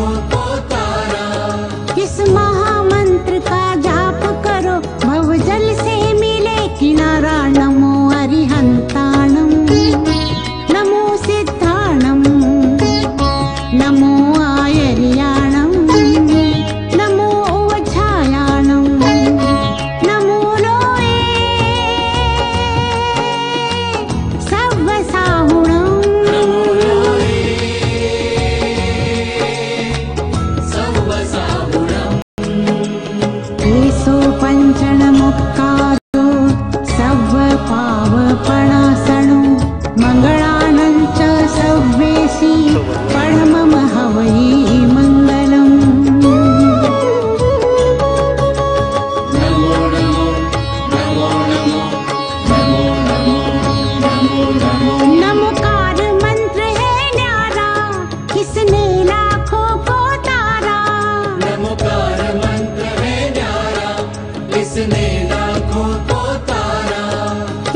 लाखों को तारा। इस महामंत्र का जाप करो, भवजल से मिले किनारा। नमो अरिहंताणं, नमो सिद्धाणं, नमो आयर्याणं, नमो ओझायाणं, नमो लोये सव्वसाहुणं। नमो लोये सव्वसाहुणम्। एषो पञ्चणमुक्कारो सव्वपावपणासनो, मङ्गलानं च सव्वेशी परमं हवै मङ्गलम्। नमो नमो नमो नमो नमो नमो नमो नमो। नमोकार मंत्र है न्यारा, किसने लाखों को तारा। नमोकार मंत्र है न्यारा, इसने लाखों को तारा।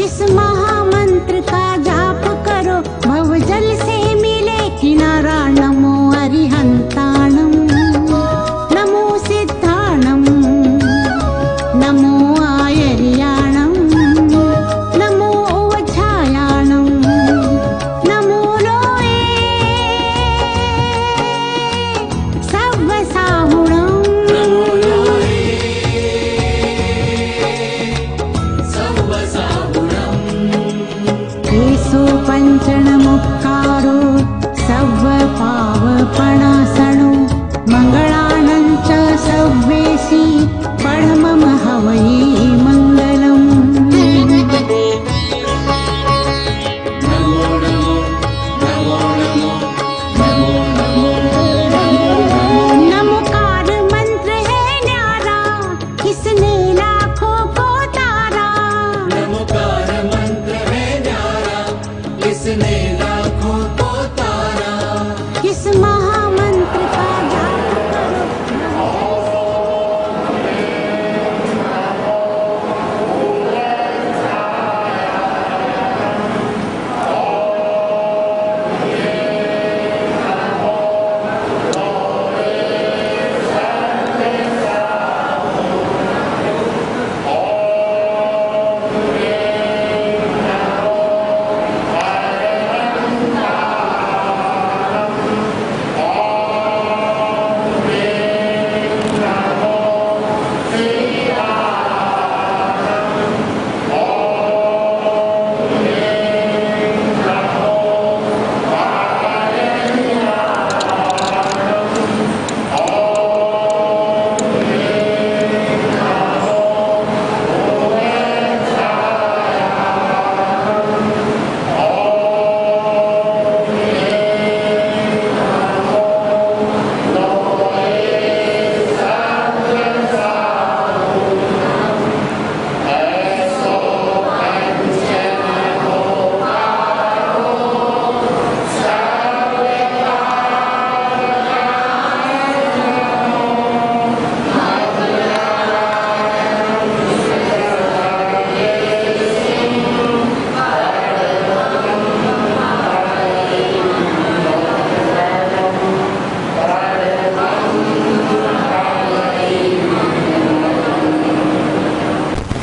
इस महामंत्र का जाप करो, भवजल से मिले किनारा। नमो अरिहंताणं, नमो सिद्धाणं, नमो आयर्याणं, नमो ओझायाणं, नमो लोये सव्वसाहुणं। नमो लोये सव्वसाहुणम्। एषो पञ्चणमुक्कारो सव्वपावपणासनो, मङ्गलानं च सव्वेशी परमं हवै मङ्गलम्। नमो नमो नमो नमो नमो नमो नमो नमो। नमोकार मंत्र है न्यारा, किसने लाखों को तारा। नमोकार मंत्र है न्यारा, इसने लाखों को तारा। इस महामंत्र का जाप करो,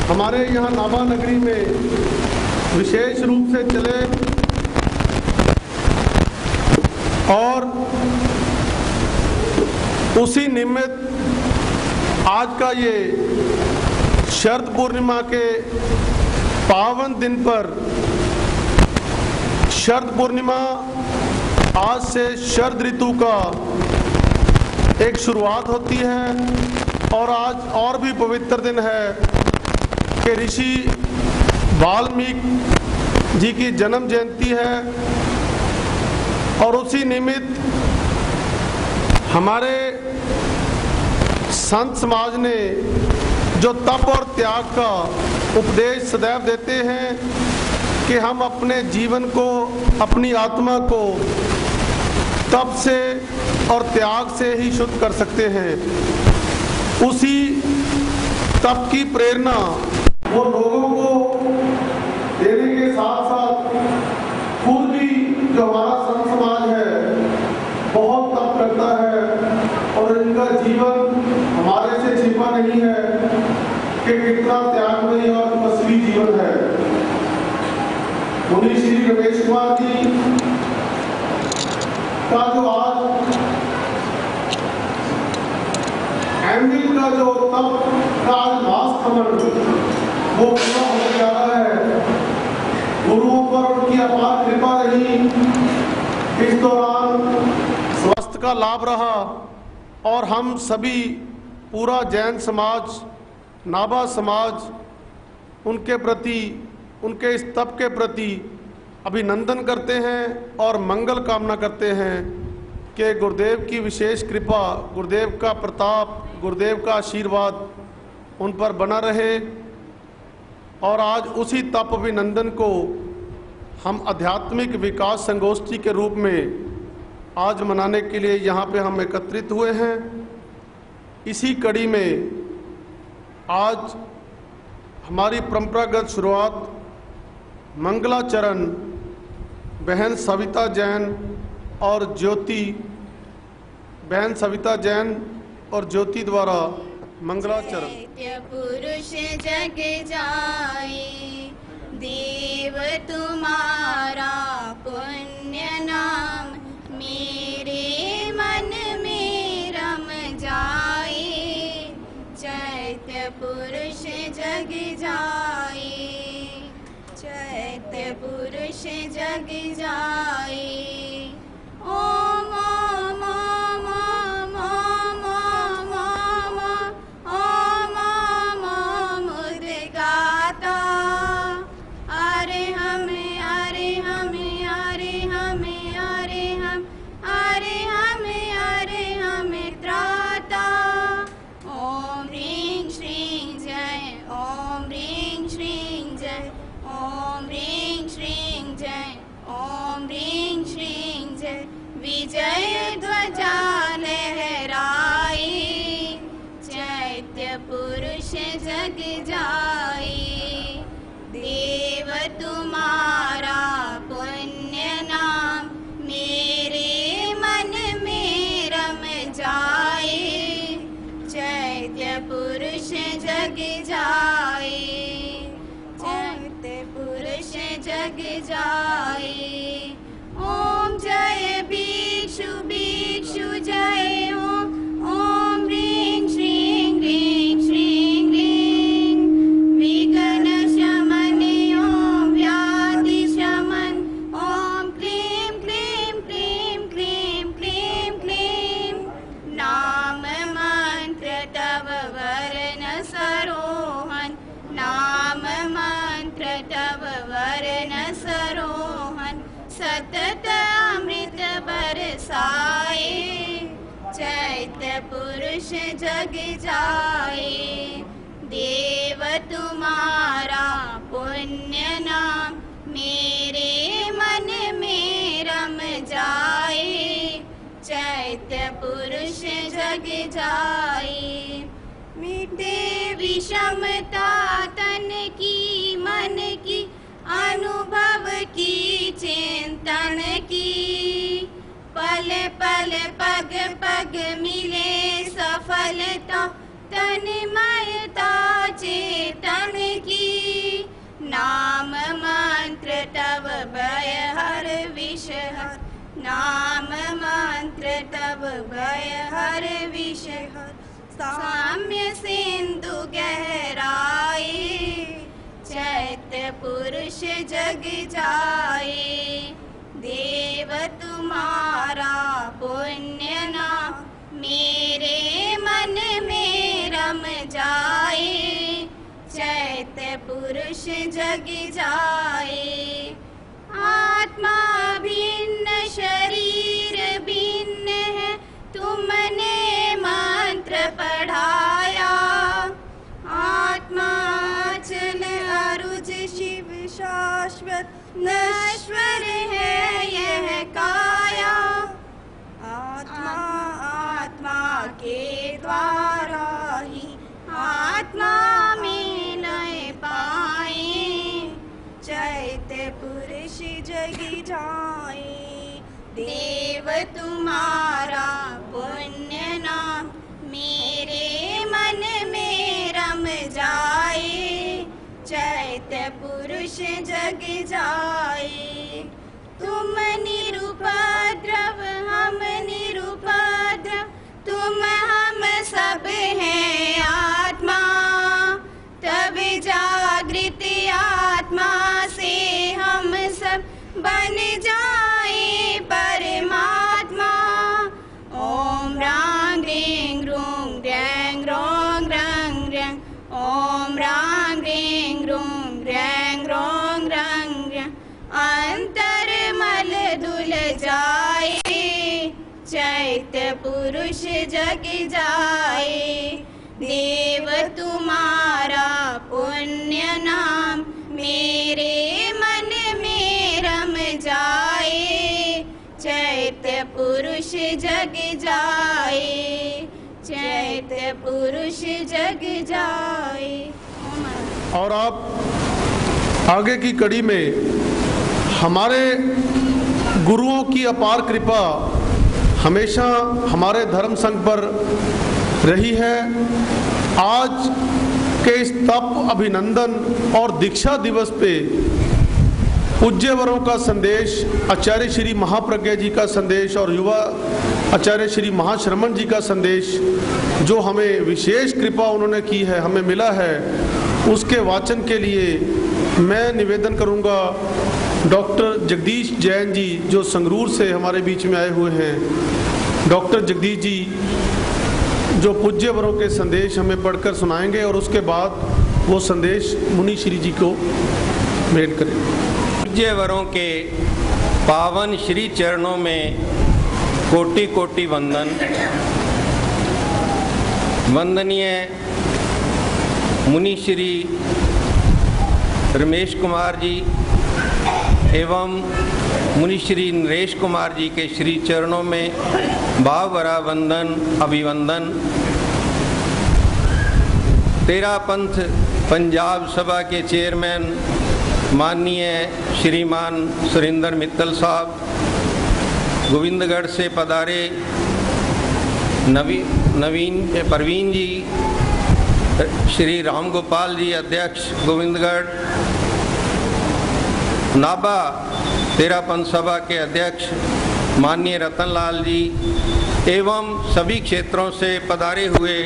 हमारे यहाँ नाभा नगरी में विशेष रूप से चले और उसी निमित्त आज का ये शरद पूर्णिमा के पावन दिन पर शरद पूर्णिमा आज से शरद ऋतु का एक शुरुआत होती है और आज और भी पवित्र दिन है कि ऋषि वाल्मीकि जी की जन्म जयंती है और उसी निमित्त हमारे संत समाज ने जो तप और त्याग का उपदेश सदैव देते हैं कि हम अपने जीवन को, अपनी आत्मा को तप से और त्याग से ही शुद्ध कर सकते हैं। उसी तप की प्रेरणा वो लोगों को देने के साथ साथ खुद भी जो हमारा संत समाज है बहुत तप करता है जीवन हमारे से छिपा नहीं है कि कितना त्यागमयी और तपस्वी जीवन है। मुनि श्री रमेश कुमार जी का जो आज एमडी का जो तप का आज मास खमन वो पूरा होने जा रहा है। गुरुओं पर उनकी अपार कृपा रही। इस दौरान स्वास्थ्य का लाभ रहा और हम सभी पूरा जैन समाज, नाभा समाज उनके प्रति, उनके इस तप के प्रति अभिनंदन करते हैं और मंगल कामना करते हैं कि गुरुदेव की विशेष कृपा, गुरुदेव का प्रताप, गुरुदेव का आशीर्वाद उन पर बना रहे। और आज उसी तप अभिनंदन को हम आध्यात्मिक विकास संगोष्ठी के रूप में आज मनाने के लिए यहाँ पे हम एकत्रित हुए हैं। इसी कड़ी में आज हमारी परंपरागत शुरुआत मंगलाचरण बहन सविता जैन और ज्योति, बहन सविता जैन और ज्योति द्वारा मंगलाचरण। चैत्य पुरुष जग जाए, देव तुम्हारा पुण्य नाम मेरे मन में रम जाए। चैत्य पुरुष जग जाए, चैत्य पुरुष जग जाए। ओम ओम ओम ओम ओम ओम ओम ओम ओम ओम उद्गाता। अरे हमें, अरे हमें, अरे हमें, अरे हम, अरे हमें, अरे हमें त्राता। ओम ह्रीं श्रीं जय, ओम ह्रीं श्रीं जय, ओम ह्रीं श्रीं जय, ओम ह्रीं श्रीं जय। विजय ध्वजा लहराए, चैत्य पुरुष जग जाए। देव तुम्हारा पुण्य नाम मेरे मन में रम जाए। चैत्य पुरुष जग जाए, चैत्य पुरुष जग जाए। ओम जय भिक्षु भिक्षु जय ओम, ओम ह्रीं श्रीं ह्रीं श्रीं ह्रीं। विघ्न शमन ओम व्याधि शमन, ओम क्लीं क्लीं क्लीं क्लीं क्लीं क्लीं। नाम मंत्र तव वरण सरोहन, नाम मंत्र तव वरण सरोहन। सतत अमृत बरसाए, चैत्य पुरुष जग जाए। देव तुम्हारा पुण्य नाम मेरे मन में रम जाए। चैत्य पुरुष जग जाए। मिटे विषमता तन की मन की, अनुभव की चिंतन की। पल पल पग पग मिले सफलता, तन्मयता चेतन की। नाम मंत्र तव भय हर विष हर, नाम मंत्र तव भय हर विष हर। साम्य सिंधु गहराए, चैत्य पुरुष जग जाए। देव तुम्हारा पुण्य नाम मेरे मन में रम जाए। चैत्य पुरुष जग जाए। आत्मा भिन्न शरीर भिन्न है, तुमने मंत्र पढ़ाया। आत्मा अचल अरुज शिव शाश्वत, नश्वर है यह काया। आत्मा आत्मा के द्वारा ही आत्मा में लय पाए। चैत्य पुरुष जग जाए। देव तुम्हारा पुण्य नाम जग जाए। तुम निरुपद्रव हम निरुपद्रव, तुम हम सब हैं आत्मा। तब जागृत आत्मा से हम सब बन जाए परमात्मा। ओम रांग रेंग रोंग रैंग रोंग रंग रंग, ओम रांग रेंग रोंग रैंग रोंग रंग रंग। अंतर मल धुल जाए, चैत्य पुरुष जग जाए। देव तुम्हारा पुण्य नाम, मेरे मन में रम जाए। चैत्य पुरुष जग जाए, चैत्य पुरुष जग जाए। और आप आगे की कड़ी में हमारे गुरुओं की अपार कृपा हमेशा हमारे धर्म संघ पर रही है। आज के इस तप अभिनंदन और दीक्षा दिवस पे पूज्यवरों का संदेश, आचार्य श्री महाप्रज्ञा जी का संदेश और युवा आचार्य श्री महाश्रमण जी का संदेश, जो हमें विशेष कृपा उन्होंने की है, हमें मिला है, उसके वाचन के लिए मैं निवेदन करूंगा डॉक्टर जगदीश जैन जी, जो संगरूर से हमारे बीच में आए हुए हैं। डॉक्टर जगदीश जी जो पूज्यवरों के संदेश हमें पढ़कर सुनाएंगे और उसके बाद वो संदेश मुनि श्री जी को भेंट करेंगे। पूज्यवरों के पावन श्री चरणों में कोटि कोटि वंदन। वंदनीय मुनि श्री रमेश कुमार जी एवं मुनि श्री नरेश कुमार जी के श्री चरणों में भाव भरा वंदन अभिवंदन। तेरा पंथ पंजाब सभा के चेयरमैन माननीय श्रीमान सुरेंद्र मित्तल साहब, गोविंदगढ़ से पधारे नवीन परवीन जी, श्री राम गोपाल जी अध्यक्ष गोविंदगढ़, नाबा तेरा पंथ सभा के अध्यक्ष माननीय रतनलाल जी एवं सभी क्षेत्रों से पधारे हुए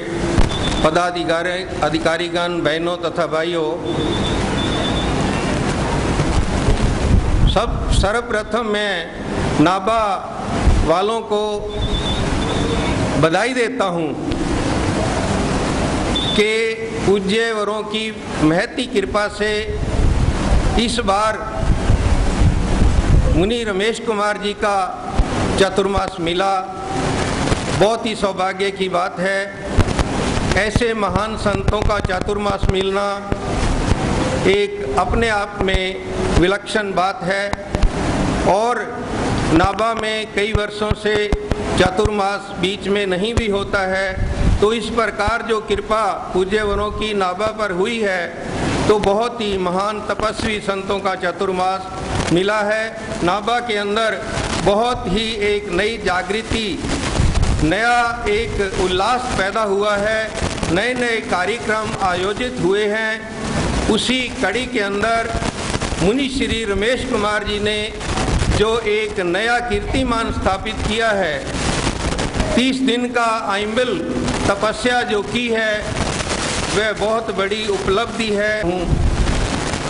अधिकारीगण, बहनों तथा भाइयों, सर्वप्रथम मैं नाबा वालों को बधाई देता हूं कि पूज्यवरों की महती कृपा से इस बार मुनि रमेश कुमार जी का चातुर्मास मिला। बहुत ही सौभाग्य की बात है। ऐसे महान संतों का चातुर्मास मिलना एक अपने आप में विलक्षण बात है और नाबा में कई वर्षों से चातुर्मास बीच में नहीं भी होता है, तो इस प्रकार जो कृपा पूज्यवरों की नाबा पर हुई है तो बहुत ही महान तपस्वी संतों का चातुर्मास मिला है। नाबा के अंदर बहुत ही एक नई जागृति, नया एक उल्लास पैदा हुआ है, नए नए कार्यक्रम आयोजित हुए हैं। उसी कड़ी के अंदर मुनि श्री रमेश कुमार जी ने जो एक नया कीर्तिमान स्थापित किया है, 30 दिन का आइम्बिल तपस्या जो की है वह बहुत बड़ी उपलब्धि है।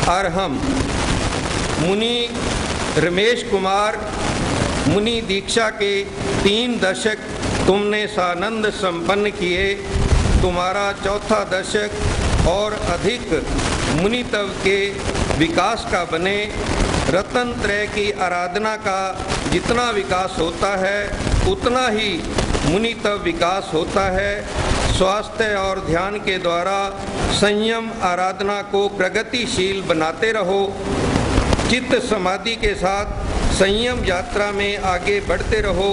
और हम मुनि रमेश कुमार मुनि दीक्षा के 3 दशक तुमने सानंद संपन्न किए, तुम्हारा 4था दशक और अधिक मुनितव के विकास का बने। रतन त्रय की आराधना का जितना विकास होता है उतना ही मुनितव विकास होता है। स्वास्थ्य और ध्यान के द्वारा संयम आराधना को प्रगतिशील बनाते रहो। चित्त समाधि के साथ संयम यात्रा में आगे बढ़ते रहो।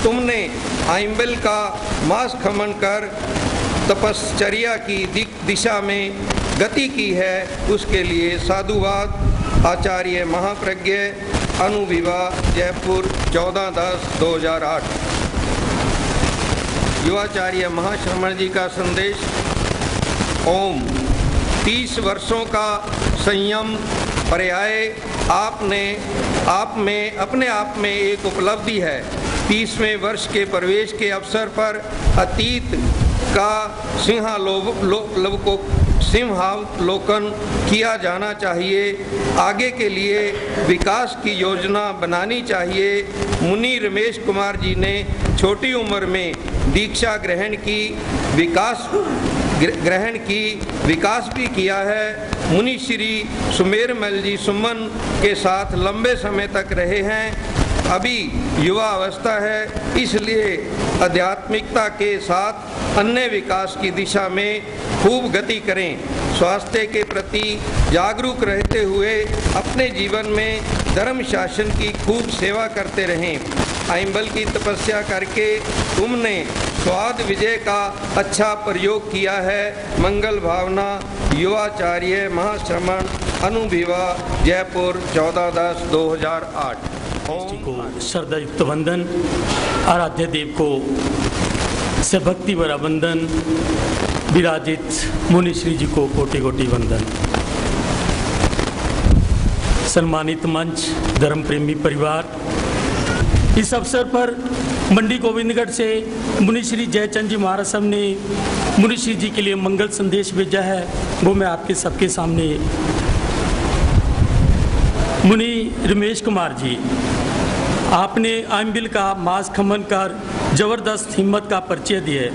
तुमने आइम्बिल का मास खमन कर तपश्चर्या की दिशा में गति की है, उसके लिए साधुवाद। आचार्य महाप्रज्ञ, अनुविवाह, जयपुर 14/10/2008। युवाचार्य महाश्रमण जी का संदेश। ओम 30 वर्षों का संयम, पर्याय अपने आप में एक उपलब्धि है। 30वें वर्ष के प्रवेश के अवसर पर अतीत का सिंहावलोकन किया जाना चाहिए। आगे के लिए विकास की योजना बनानी चाहिए। मुनि रमेश कुमार जी ने छोटी उम्र में दीक्षा ग्रहण की, विकास भी किया है। मुनि श्री सुमेरमल जी सुमन के साथ लंबे समय तक रहे हैं। अभी युवा अवस्था है, इसलिए आध्यात्मिकता के साथ अन्य विकास की दिशा में खूब गति करें। स्वास्थ्य के प्रति जागरूक रहते हुए अपने जीवन में धर्म शासन की खूब सेवा करते रहें। आइंबल की तपस्या करके तुमने स्वाद विजय का अच्छा प्रयोग किया है। मंगल भावना, युवाचार्य महाश्रमण अनुभिवा, जयपुर 14/10/2008। को श्रद्धायुक्त वंदन, आराध्य देव को सभक्ति भरा वंदन, विराजित मुनि श्री जी को कोटि कोटि वंदन। सम्मानित मंच, धर्म प्रेमी परिवार, इस अवसर पर मंडी गोविंदगढ़ से मुनि श्री जयचंद जी महाराज साहब ने मुनि श्री जी के लिए मंगल संदेश भेजा है, वो मैं आपके सबके सामने। मुनि रमेश कुमार जी, आपने आइंबिल का मास खमन कर जबरदस्त हिम्मत का परिचय दिए।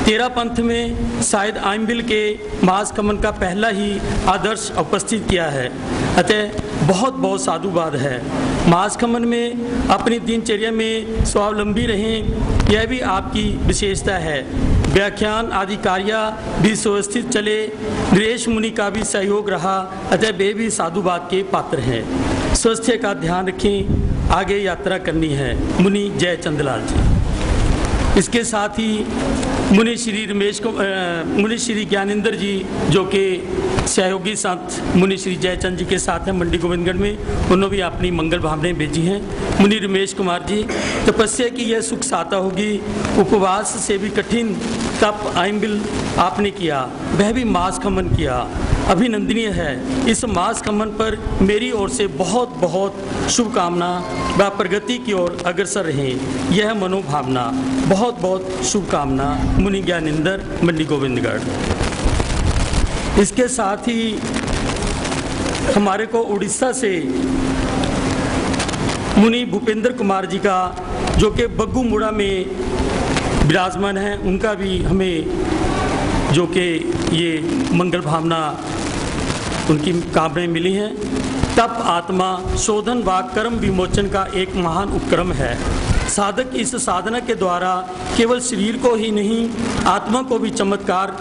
तेरा पंथ में शायद आइंबिल के मास खमन का पहला ही आदर्श उपस्थित किया है, अतः बहुत बहुत साधुवाद है। मास खमन में अपनी दिनचर्या में स्वावलंबी रहें, यह भी आपकी विशेषता है। व्याख्यान आदि कार्य भी सुव्यवस्थित चले, नरेश मुनि का भी सहयोग रहा, अतः वे भी साधुवाद के पात्र हैं। स्वास्थ्य का ध्यान रखें, आगे यात्रा करनी है। मुनि जयचंदलाल जी। इसके साथ ही मुनि श्री ज्ञानेंद्र जी, जो कि सहयोगी संत मुनि श्री जयचंद जी के साथ हैं मंडी गोविंदगढ़ में, उन्होंने भी अपनी मंगल भावनाएं भेजी हैं। मुनि रमेश कुमार जी, तपस्या की यह सुख साता होगी। उपवास से भी कठिन तप आइंबिल आपने किया, वह भी मास खमन किया, अभिनंदनीय है। इस मास खमन पर मेरी ओर से बहुत बहुत शुभकामना व प्रगति की ओर अग्रसर रहें, यह मनोभावना। बहुत बहुत शुभकामना। मुनि ज्ञानेंद्र, मंडी गोविंदगढ़। इसके साथ ही हमारे को उड़ीसा से मुनि भूपेंद्र कुमार जी का, जो कि बग्गू मुड़ा में विराजमान है, उनका भी हमें जो कि ये मंगल भावना उनकी कामनाएं मिली हैं। तप आत्मा शोधन व कर्म विमोचन का एक महान उपक्रम है। साधक इस साधना के द्वारा केवल शरीर को ही नहीं, आत्मा को भी चमत्कार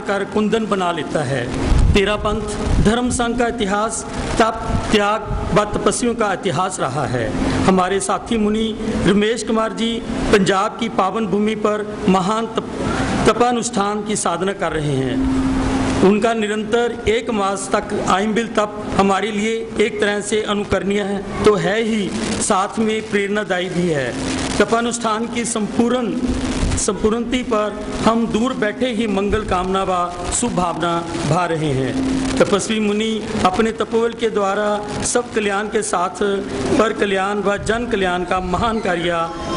कर कुंदन बना लेता है। तेरा पंथ धर्म संघ का इतिहास तप, त्याग व तपस्वियों का इतिहास रहा है। हमारे साथी मुनि रमेश कुमार जी पंजाब की पावन भूमि पर महान तपानुष्ठान की साधना कर रहे हैं। उनका निरंतर 1 मास तक आइंबिल तप हमारे लिए एक तरह से अनुकरणीय है तो है ही, साथ में प्रेरणादायी भी है। तपानुष्ठान की संपूर्णति पर हम दूर बैठे ही मंगल कामना व शुभ भावना भा रहे हैं। तपस्वी मुनि अपने तपोबल के द्वारा सब कल्याण के साथ पर कल्याण व जन कल्याण का महान कार्य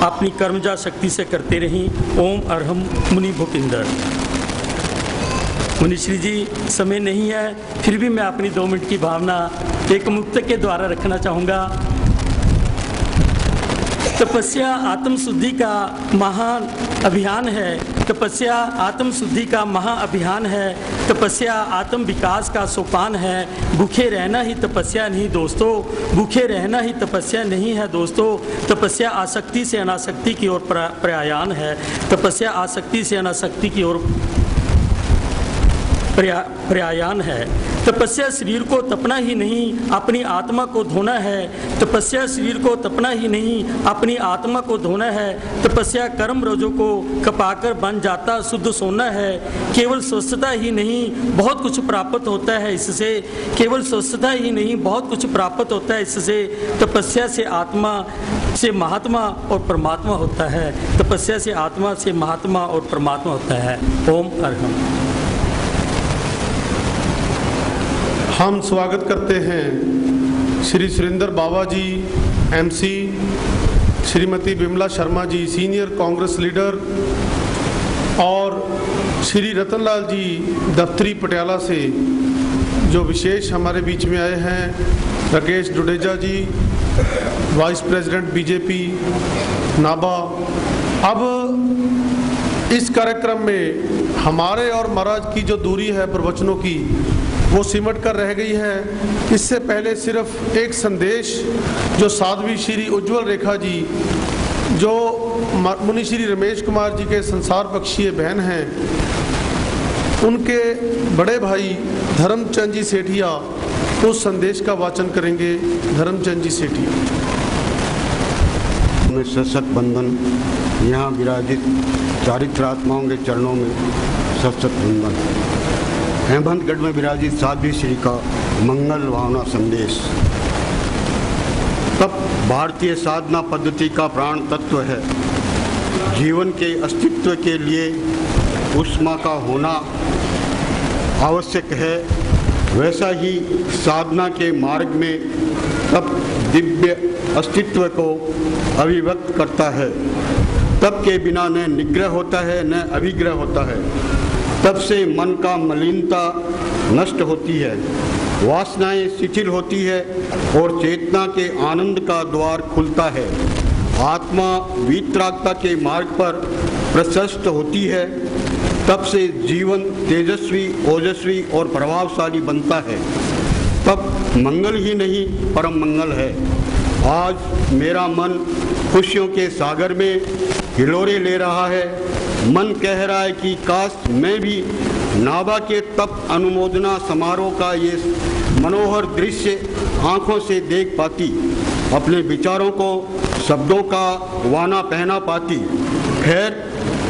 अपनी कर्मजा शक्ति से करते रहें। ओम अरहम। मुनि भूपिंदर। मुनि श्री जी, समय नहीं है, फिर भी मैं अपनी 2 मिनट की भावना एक मुक्त के द्वारा रखना चाहूँगा। तपस्या आत्म शुद्धि का महान अभियान है। तपस्या आत्म शुद्धि का महाअभियान है। तपस्या आत्म विकास का सोपान है। भूखे रहना ही तपस्या नहीं दोस्तों, भूखे रहना ही तपस्या नहीं है दोस्तों। तपस्या आसक्ति से अनासक्ति की ओर प्रयायान है। तपस्या आसक्ति से अनासक्ति की ओर प्रयायान है। तपस्या शरीर को तपना ही नहीं, अपनी आत्मा को धोना है। तपस्या शरीर को तपना ही नहीं, अपनी आत्मा को धोना है। तपस्या कर्म रोजों को कपाकर बन जाता शुद्ध सोना है। केवल स्वस्थता ही नहीं, बहुत कुछ प्राप्त होता है इससे। केवल स्वस्थता ही नहीं, बहुत कुछ प्राप्त होता है इससे। तपस्या से आत्मा से महात्मा और परमात्मा होता है। तपस्या से आत्मा से महात्मा और परमात्मा होता है। ओम अरहम। हम स्वागत करते हैं श्री सुरेंद्र बाबा जी MC, Shrimati Bimla Sharma ji senior Congress leader और श्री रतनलाल जी दफ्तरी पटियाला से जो विशेष हमारे बीच में आए हैं, राकेश डुडेजा जी वाइस प्रेसिडेंट बीजेपी नाबा। अब इस कार्यक्रम में हमारे और महाराज की जो दूरी है प्रवचनों की वो सिमट कर रह गई है। इससे पहले सिर्फ एक संदेश जो साध्वी श्री उज्जवल रेखा जी जो मुनि श्री रमेश कुमार जी के संसार बख्शिए बहन हैं, उनके बड़े भाई धर्मचंद जी सेठिया उस संदेश का वाचन करेंगे। धर्मचंद जी सेठिया। में सशत बंधन, यहाँ विराजित चारित्रात्माओं के चरणों में सशत बंधन। हेमंतगढ़ में विराजित साध्वी श्री का मंगल भावना संदेश तब भारतीय साधना पद्धति का प्राण तत्व है। जीवन के अस्तित्व के लिए ऊष्मा का होना आवश्यक है। वैसा ही साधना के मार्ग में तप दिव्य अस्तित्व को अभिव्यक्त करता है। तप के बिना न निग्रह होता है न अभिग्रह होता है। तप से मन का मलिनता नष्ट होती है, वासनाएं शिथिल होती है और चेतना के आनंद का द्वार खुलता है। आत्मा वीतरागता के मार्ग पर प्रशस्त होती है। तप से जीवन तेजस्वी, ओजस्वी और प्रभावशाली बनता है। तप मंगल ही नहीं परम मंगल है। आज मेरा मन खुशियों के सागर में हिलोरे ले रहा है। मन कह रहा है कि काश मैं भी नाबा के तप अनुमोदना समारोह का ये मनोहर दृश्य आंखों से देख पाती, अपने विचारों को शब्दों का वाना पहना पाती। खैर,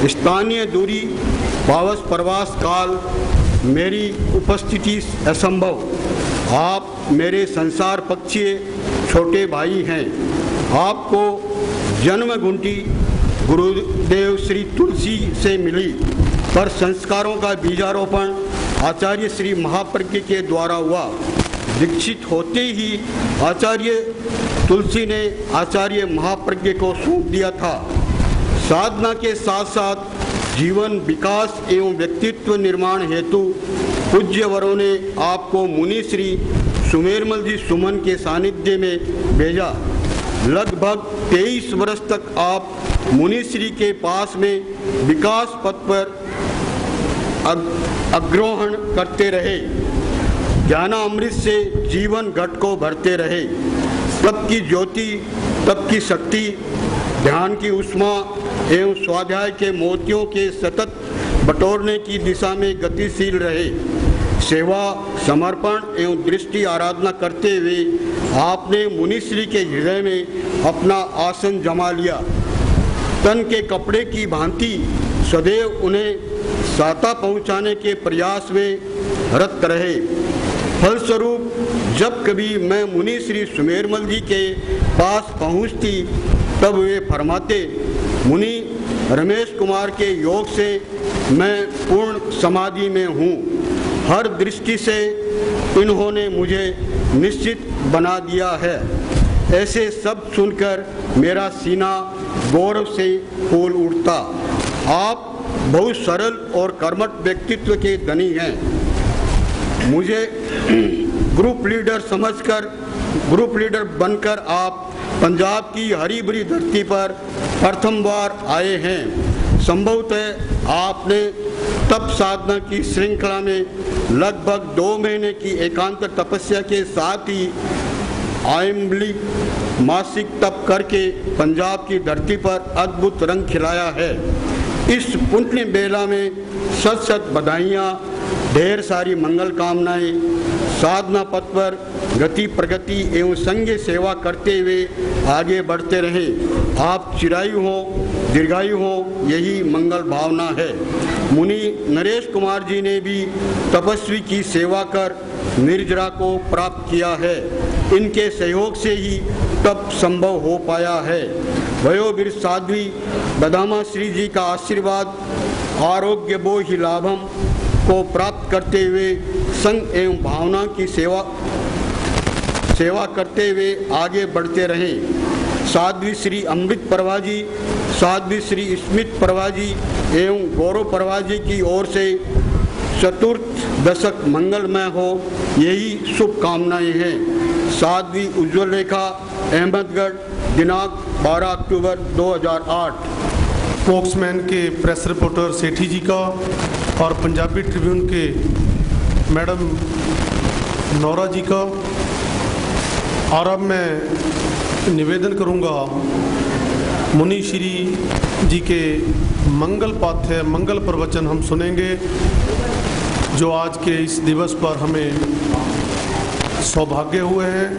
स्थानीय दूरी, पावस प्रवास काल, मेरी उपस्थिति असंभव। आप मेरे संसार पक्षीय छोटे भाई हैं। आपको जन्म घुंटी गुरुदेव श्री तुलसी से मिली, पर संस्कारों का बीजारोपण आचार्य श्री महाप्रज्ञ के द्वारा हुआ। दीक्षित होते ही आचार्य तुलसी ने आचार्य महाप्रज्ञ को सौंप दिया था। साधना के साथ साथ जीवन विकास एवं व्यक्तित्व निर्माण हेतु पूज्य वरों ने आपको मुनि श्री सुमेरमल जी सुमन के सानिध्य में भेजा। लगभग 23 वर्ष तक आप मुनि श्री के पास में विकास पथ पर अग्रोहण करते रहे। ज्ञानामृत से जीवन घट को भरते रहे। तप की ज्योति, तप की शक्ति, ध्यान की उष्मा एवं स्वाध्याय के मोतियों के सतत बटोरने की दिशा में गतिशील रहे। सेवा, समर्पण एवं दृष्टि आराधना करते हुए आपने मुनिश्री के हृदय में अपना आसन जमा लिया। तन के कपड़े की भांति सदैव उन्हें साता पहुंचाने के प्रयास में रत रहे। फलस्वरूप जब कभी मैं मुनि श्री सुमेरमल जी के पास पहुंचती तब वे फरमाते, मुनि रमेश कुमार के योग से मैं पूर्ण समाधि में हूँ। हर दृष्टि से इन्होंने मुझे निश्चित बना दिया है। ऐसे शब्द सुनकर मेरा सीना गौरव से फूल उठता। आप बहुत सरल और कर्मठ व्यक्तित्व के धनी हैं। मुझे ग्रुप लीडर समझकर, ग्रुप लीडर बनकर आप पंजाब की हरी भरी धरती पर प्रथम बार आए हैं। संभवतः आपने तप साधना की श्रृंखला में लगभग 2 महीने की एकांत तपस्या के साथ ही आयम्बली मासिक तप करके पंजाब की धरती पर अद्भुत रंग खिलाया है। इस पुण्य बेला में सत सत बधाइयाँ, ढेर सारी मंगल कामनाएं। साधना पथ पर गति प्रगति एवं संग सेवा करते हुए आगे बढ़ते रहें। आप चिरायु हो, दीर्घायु हो, यही मंगल भावना है। मुनि नरेश कुमार जी ने भी तपस्वी की सेवा कर निर्जरा को प्राप्त किया है। इनके सहयोग से ही तप संभव हो पाया है। वयोवीर साध्वी बदामा श्री जी का आशीर्वाद, आरोग्य बो ही लाभम, को प्राप्त करते हुए संग एवं भावना की सेवा करते हुए आगे बढ़ते रहें। साध्वी श्री अमृत परवा जी, साध्वी श्री स्मित परवा जी एवं गौरव परवा जी की ओर से चतुर्थ दशक मंगलमय हो, यही शुभकामनाएं हैं। साध्वी उज्ज्वल रेखा, अहमदगढ़, दिनांक 12 अक्टूबर 2008। स्पोक्समैन के प्रेस रिपोर्टर सेठी जी का और पंजाबी ट्रिब्यून के मैडम नौरा जी का। और अब मैं निवेदन करूंगा मुनि श्री जी के मंगल पाठ्य मंगल प्रवचन हम सुनेंगे, जो आज के इस दिवस पर हमें सौभाग्य हुए हैं।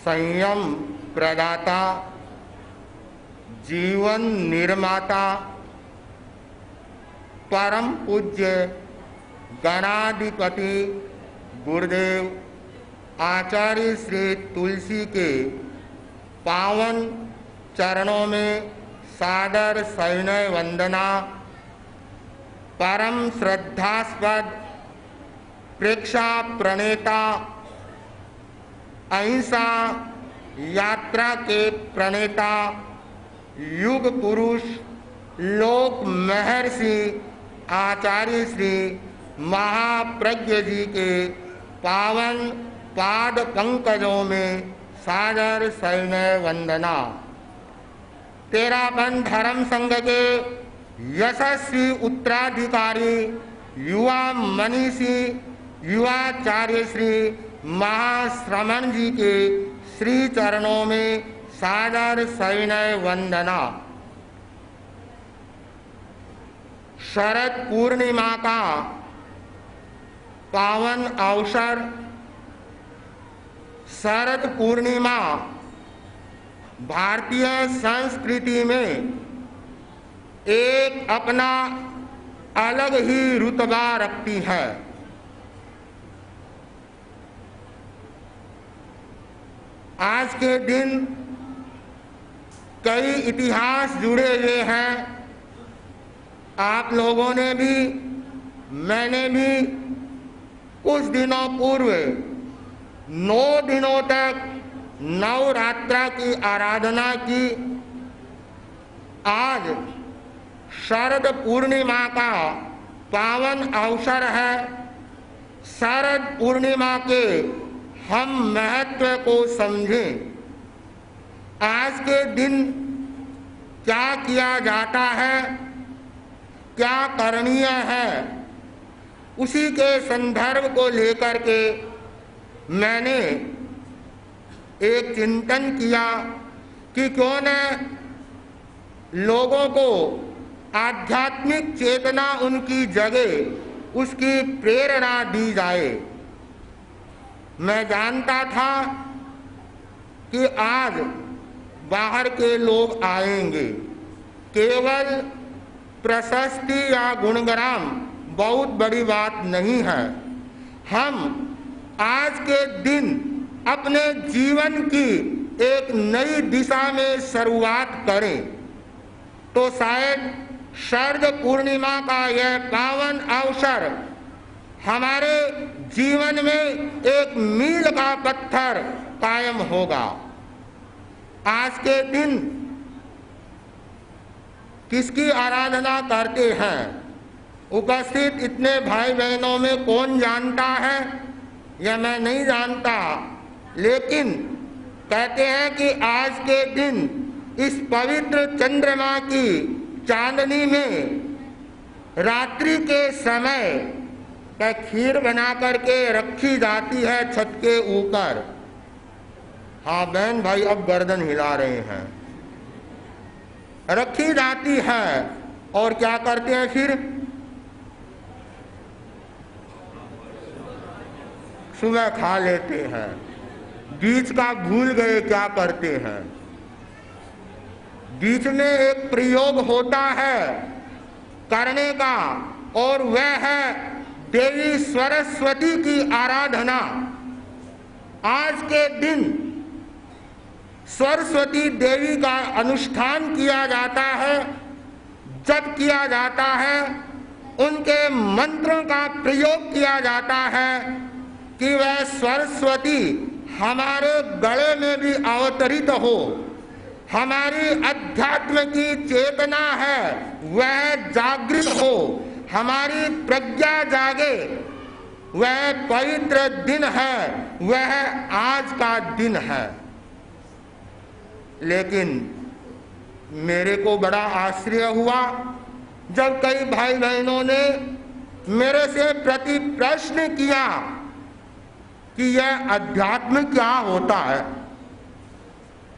संयम प्रदाता, जीवन निर्माता, परम पूज्य गणाधिपति गुरुदेव आचार्य श्री तुलसी के पावन चरणों में सादर सविनय वंदना। परम श्रद्धास्पद प्रेक्षा प्रणेता, अहिंसा यात्रा के प्रणेता, युग पुरुष, लोक महर्षि आचार्य श्री महाप्रज्ञ जी के पावन पाद पंकजों में सादर सविनय वंदना। तेरापन धर्म संघ के यशस्वी उत्तराधिकारी, युवा मनीषी, युवाचार्य श्री महाश्रमण जी के श्री चरणों में सादर सविनय वंदना। शरद पूर्णिमा का पावन अवसर। शरद पूर्णिमा भारतीय संस्कृति में एक अपना अलग ही रुतबा रखती है। आज के दिन कई इतिहास जुड़े हुए हैं। आप लोगों ने भी, मैंने भी कुछ दिनों पूर्व 9 दिनों तक नवरात्रा की आराधना की। आज शरद पूर्णिमा का पावन अवसर है। शरद पूर्णिमा के हम महत्व को समझें। आज के दिन क्या किया जाता है, क्या करणीय है, उसी के संदर्भ को लेकर के मैंने एक चिंतन किया कि क्यों न लोगों को आध्यात्मिक चेतना उनकी जगह उसकी प्रेरणा दी जाए। मैं जानता था कि आज बाहर के लोग आएंगे, केवल प्रशस्ति या गुणगान बहुत बड़ी बात नहीं है। हम आज के दिन अपने जीवन की एक नई दिशा में शुरुआत करें तो शायद शरद पूर्णिमा का यह पावन अवसर हमारे जीवन में एक मील का पत्थर कायम होगा। आज के दिन किसकी आराधना करते हैं? उपस्थित इतने भाई बहनों में कौन जानता है? यह मैं नहीं जानता, लेकिन कहते हैं कि आज के दिन इस पवित्र चंद्रमा की चांदनी में रात्रि के समय का खीर बना करके रखी जाती है छत के ऊपर। हाँ बहन भाई अब गर्दन हिला रहे हैं। रखी जाती है और क्या करते हैं फिर? सुबह खा लेते हैं। बीच का भूल गए क्या करते हैं? बीच में एक प्रयोग होता है करने का, और वह है देवी सरस्वती की आराधना। आज के दिन सरस्वती देवी का अनुष्ठान किया जाता है, जप किया जाता है, उनके मंत्रों का प्रयोग किया जाता है कि वह सरस्वती हमारे गले में भी अवतरित हो। हमारी अध्यात्म की चेतना है वह जागृत हो, हमारी प्रज्ञा जागे। वह पवित्र दिन है, वह आज का दिन है। लेकिन मेरे को बड़ा आश्चर्य हुआ जब कई भाई बहनों ने मेरे से प्रति प्रश्न किया कि यह अध्यात्म क्या होता है।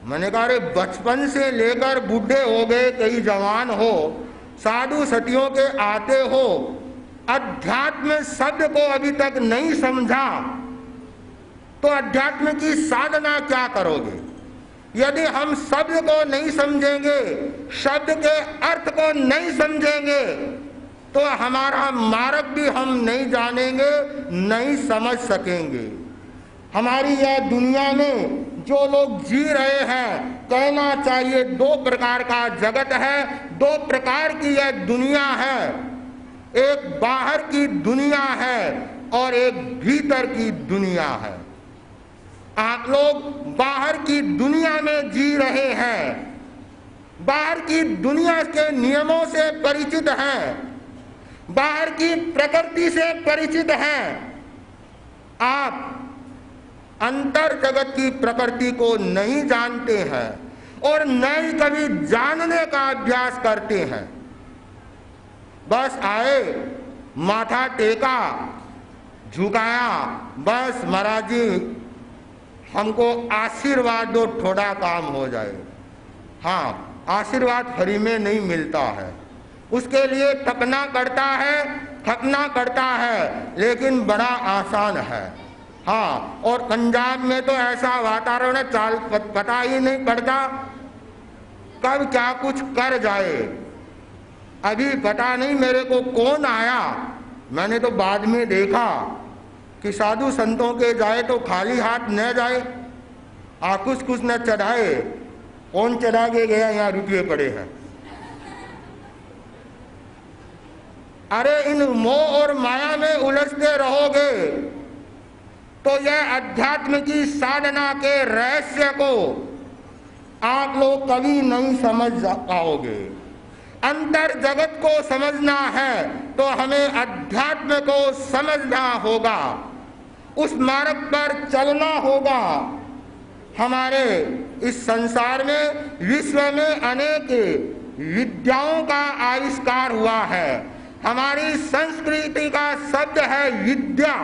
मैंने कहा अरे बचपन से लेकर बूढ़े हो गए, कई जवान हो, साधु सतियों के आते हो, अध्यात्म शब्द को अभी तक नहीं समझा तो अध्यात्म की साधना क्या करोगे? यदि हम शब्द को नहीं समझेंगे, शब्द के अर्थ को नहीं समझेंगे, तो हमारा मार्ग भी हम नहीं जानेंगे, नहीं समझ सकेंगे। हमारी यह दुनिया में जो लोग जी रहे हैं, कहना चाहिए दो प्रकार का जगत है, दो प्रकार की यह दुनिया है। एक बाहर की दुनिया है और एक भीतर की दुनिया है। आप लोग बाहर की दुनिया में जी रहे हैं, बाहर की दुनिया के नियमों से परिचित हैं, बाहर की प्रकृति से परिचित हैं। आप अंतर जगत की प्रकृति को नहीं जानते हैं और न ही कभी जानने का अभ्यास करते हैं। बस आए, माथा टेका, झुकाया, बस महाराज जी हमको आशीर्वाद दो, थोड़ा काम हो जाए। हाँ, आशीर्वाद फ्री में नहीं मिलता है, उसके लिए थकना करता है, लेकिन बड़ा आसान है। हाँ, और पंजाब में तो ऐसा वातावरण है, चाल पता ही नहीं पड़ता कब क्या कुछ कर जाए। अभी पता नहीं मेरे को कौन आया, मैंने तो बाद में देखा कि साधु संतों के जाए तो खाली हाथ न जाए, कुछ न चढ़ाए। कौन चढ़ा के गया? यहाँ रुपये पड़े हैं। अरे इन मोह और माया में उलझते रहोगे तो यह अध्यात्म की साधना के रहस्य को आप लोग कभी नहीं समझ पाओगे। अंतर जगत को समझना है तो हमें अध्यात्म को समझना होगा, उस मार्ग पर चलना होगा। हमारे इस संसार में, विश्व में अनेक विद्याओं का आविष्कार हुआ है। हमारी संस्कृति का शब्द है विद्या।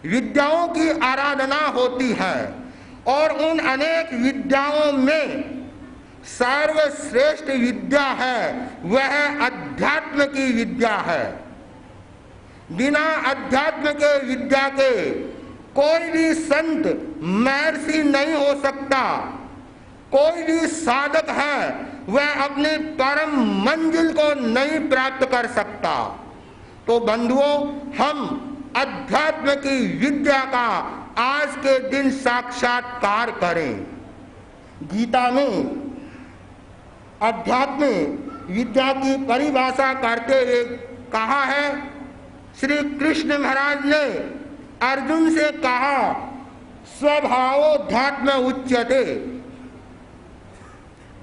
विद्याओं की आराधना होती है और उन अनेक विद्याओं में सर्वश्रेष्ठ विद्या है वह अध्यात्म की विद्या है। बिना अध्यात्म के विद्या के कोई भी संत महर्षि नहीं हो सकता, कोई भी साधक है वह अपनी परम मंजिल को नहीं प्राप्त कर सकता। तो बंधुओं, हम अध्यात्म की विद्या का आज के दिन साक्षात्कार करें। गीता में अध्यात्म विद्या की परिभाषा करते हुए कहा है, श्री कृष्ण महाराज ने अर्जुन से कहा, स्वभावोध्यात्म उच्यते।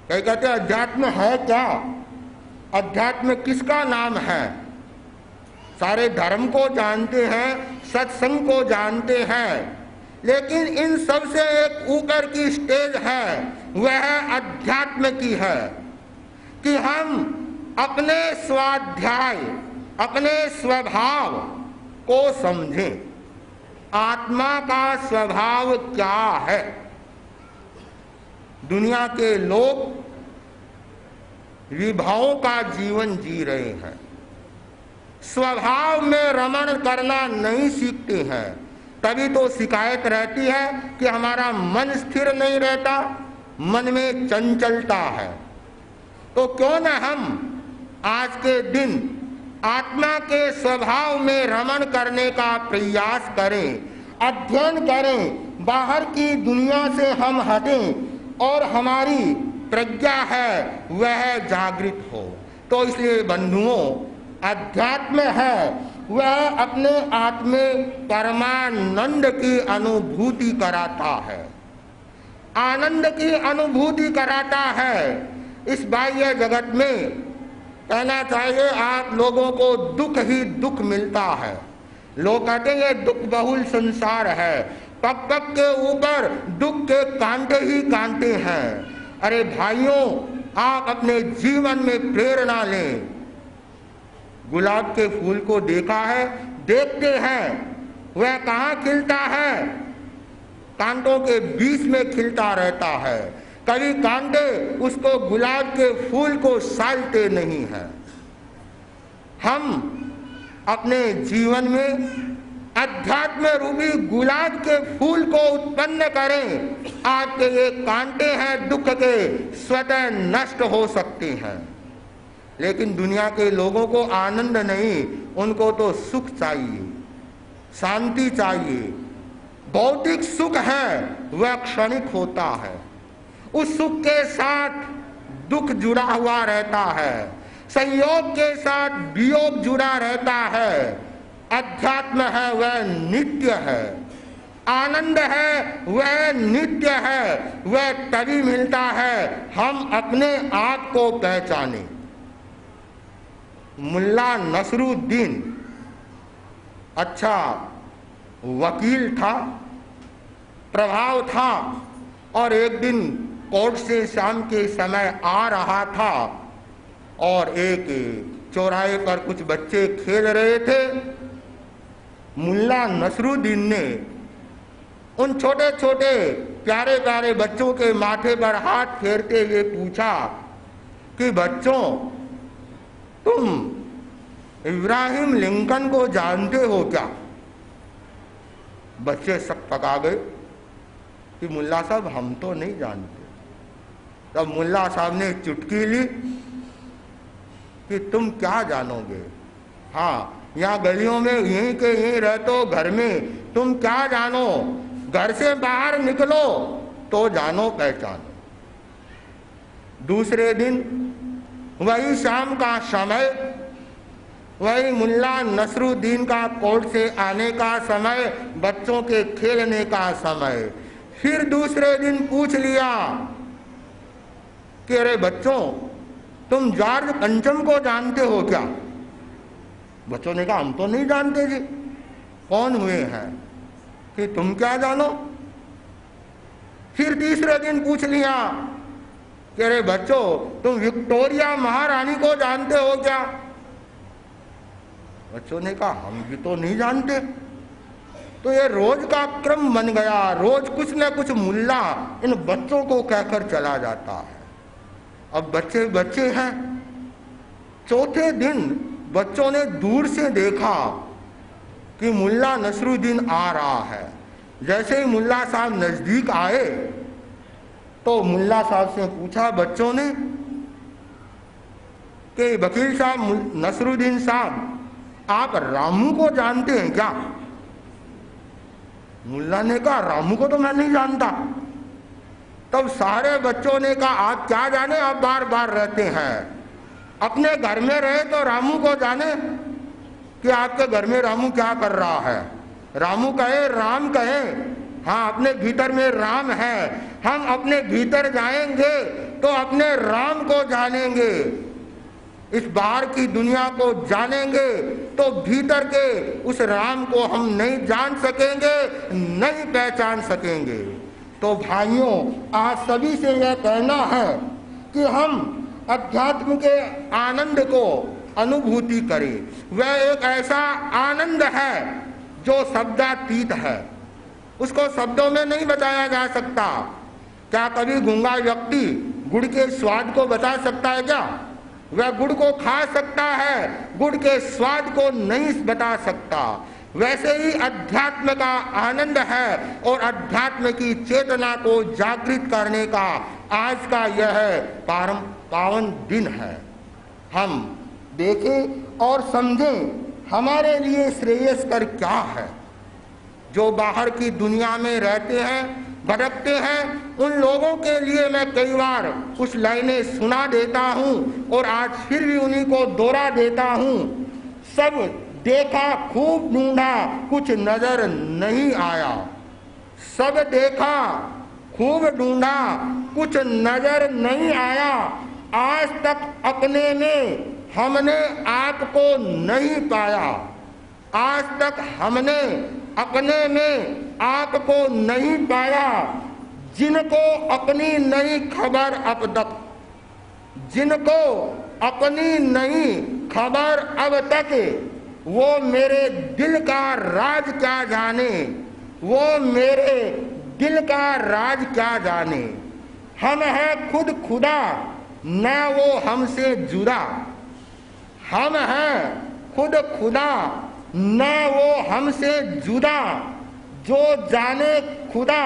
कई कहते हैं अध्यात्म है क्या? अध्यात्म किसका नाम है? सारे धर्म को जानते हैं, सत्संग को जानते हैं, लेकिन इन सब से एक ऊपर की स्टेज है, वह अध्यात्म की है कि हम अपने स्वाध्याय, अपने स्वभाव को समझें। आत्मा का स्वभाव क्या है? दुनिया के लोग विभावों का जीवन जी रहे हैं, स्वभाव में रमण करना नहीं सीखते हैं, तभी तो शिकायत रहती है कि हमारा मन स्थिर नहीं रहता, मन में चंचलता है। तो क्यों न हम आज के दिन आत्मा के स्वभाव में रमण करने का प्रयास करें, अध्ययन करें, बाहर की दुनिया से हम हटें और हमारी प्रज्ञा है वह जागृत हो। तो इसलिए बंधुओं, अध्यात्म है वह अपने आत्मे परमानंद की अनुभूति कराता है, आनंद की अनुभूति कराता है। इस बाह्य जगत में कहना चाहिए आप लोगों को दुख ही दुख मिलता है। लोग कहते हैं ये दुख बहुल संसार है, पग पग के ऊपर दुख के कांटे ही कांटे हैं। अरे भाइयों, आप अपने जीवन में प्रेरणा लें। गुलाब के फूल को देखा है, देखते हैं वह कहाँ खिलता है? कांटों के बीच में खिलता रहता है। कभी कांटे उसको गुलाब के फूल को सालते नहीं हैं। हम अपने जीवन में अध्यात्म रूपी गुलाब के फूल को उत्पन्न करें। आपके ये कांटे हैं दुख के, स्वतः नष्ट हो सकते हैं। लेकिन दुनिया के लोगों को आनंद नहीं, उनको तो सुख चाहिए, शांति चाहिए। भौतिक सुख है वह क्षणिक होता है, उस सुख के साथ दुख जुड़ा हुआ रहता है, संयोग के साथ वियोग जुड़ा रहता है। अध्यात्म है वह नित्य है, आनंद है वह नित्य है। वह तभी मिलता है हम अपने आप को पहचाने। मुल्ला नसरुद्दीन अच्छा वकील था, प्रभाव था, और एक दिन कोर्ट से शाम के समय आ रहा था और एक चौराहे पर कुछ बच्चे खेल रहे थे। मुल्ला नसरुद्दीन ने उन छोटे छोटे प्यारे प्यारे बच्चों के माथे पर हाथ फेरते हुए पूछा कि बच्चों, तुम इब्राहिम लिंकन को जानते हो क्या? बच्चे सब पका गए कि मुल्ला साहब हम तो नहीं जानते। तब मुल्ला साहब ने चुटकी ली कि तुम क्या जानोगे, हाँ यहाँ गलियों में यहीं के यहीं रहते हो, घर में तुम क्या जानो, घर से बाहर निकलो तो जानो पहचानो। दूसरे दिन वही शाम का समय, वही मुल्ला नसरुद्दीन का कोर्ट से आने का समय, बच्चों के खेलने का समय। फिर दूसरे दिन पूछ लिया कि अरे बच्चों, तुम जॉर्ज पंचम को जानते हो क्या? बच्चों ने कहा हम तो नहीं जानते जी। कौन हुए हैं? कि तुम क्या जानो? फिर तीसरे दिन पूछ लिया कि अरे बच्चों, तुम विक्टोरिया महारानी को जानते हो क्या? बच्चों ने कहा हम भी तो नहीं जानते। तो ये रोज का क्रम बन गया, रोज कुछ न कुछ मुल्ला इन बच्चों को कहकर चला जाता है। अब बच्चे बच्चे हैं। चौथे दिन बच्चों ने दूर से देखा कि मुल्ला नसरुद्दीन आ रहा है। जैसे ही मुल्ला साहब नजदीक आए तो मुल्ला साहब से पूछा बच्चों ने कि वकील साहब, नसरुद्दीन साहब, आप रामू को जानते हैं क्या? मुल्ला ने कहा रामू को तो मैं नहीं जानता। तब सारे बच्चों ने कहा आप क्या जाने, आप बार बार रहते हैं, अपने घर में रहे तो रामू को जाने कि आपके घर में रामू क्या कर रहा है। रामू कहे, राम कहे, हाँ अपने भीतर में राम है। हम अपने भीतर जाएंगे तो अपने राम को जानेंगे, इस बाहर की दुनिया को जानेंगे तो भीतर के उस राम को हम नहीं जान सकेंगे, नहीं पहचान सकेंगे। तो भाइयों, आज सभी से यह कहना है कि हम अध्यात्म के आनंद को अनुभूति करें। वह एक ऐसा आनंद है जो शब्दातीत है, उसको शब्दों में नहीं बताया जा सकता। क्या कभी गूंगा व्यक्ति गुड़ के स्वाद को बता सकता है क्या? वह गुड़ को खा सकता है, गुड़ के स्वाद को नहीं बता सकता। वैसे ही अध्यात्म का आनंद है और अध्यात्म की चेतना को जागृत करने का आज का यह पावन दिन है। हम देखें और समझें हमारे लिए श्रेयस्कर क्या है। जो बाहर की दुनिया में रहते हैं, भटकते हैं, उन लोगों के लिए मैं कई बार कुछ लाइनें सुना देता हूँ और आज फिर भी उन्हीं को दोहरा देता हूँ। सब देखा खूब ढूंढा, कुछ नजर नहीं आया। सब देखा खूब ढूंढा, कुछ नजर नहीं आया। आज तक अपने में हमने आपको नहीं पाया। आज तक हमने अपने में आपको नहीं पाया। जिनको अपनी नहीं खबर अब तक, जिनको अपनी नहीं खबर अब तक, वो मेरे दिल का राज क्या जाने, वो मेरे दिल का राज क्या जाने। हम हैं खुद खुदा, न वो हमसे जुड़ा। हम हैं खुद खुदा, न वो हमसे जुदा। जो जाने खुदा,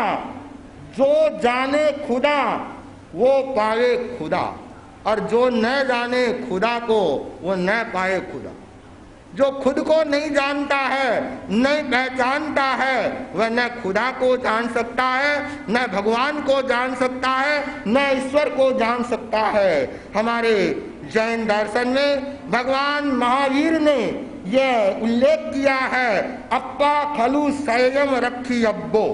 जो जाने खुदा, वो पावे खुदा, और जो न जाने खुदा को, वो न पाए खुदा। जो खुद को नहीं जानता है, नहीं पहचानता है, वह न खुदा को जान सकता है, न भगवान को जान सकता है, न ईश्वर को जान सकता है। हमारे जैन दर्शन में भगवान महावीर ने यह उल्लेख किया है, अप्पा खलु संयम रखी अब्बो।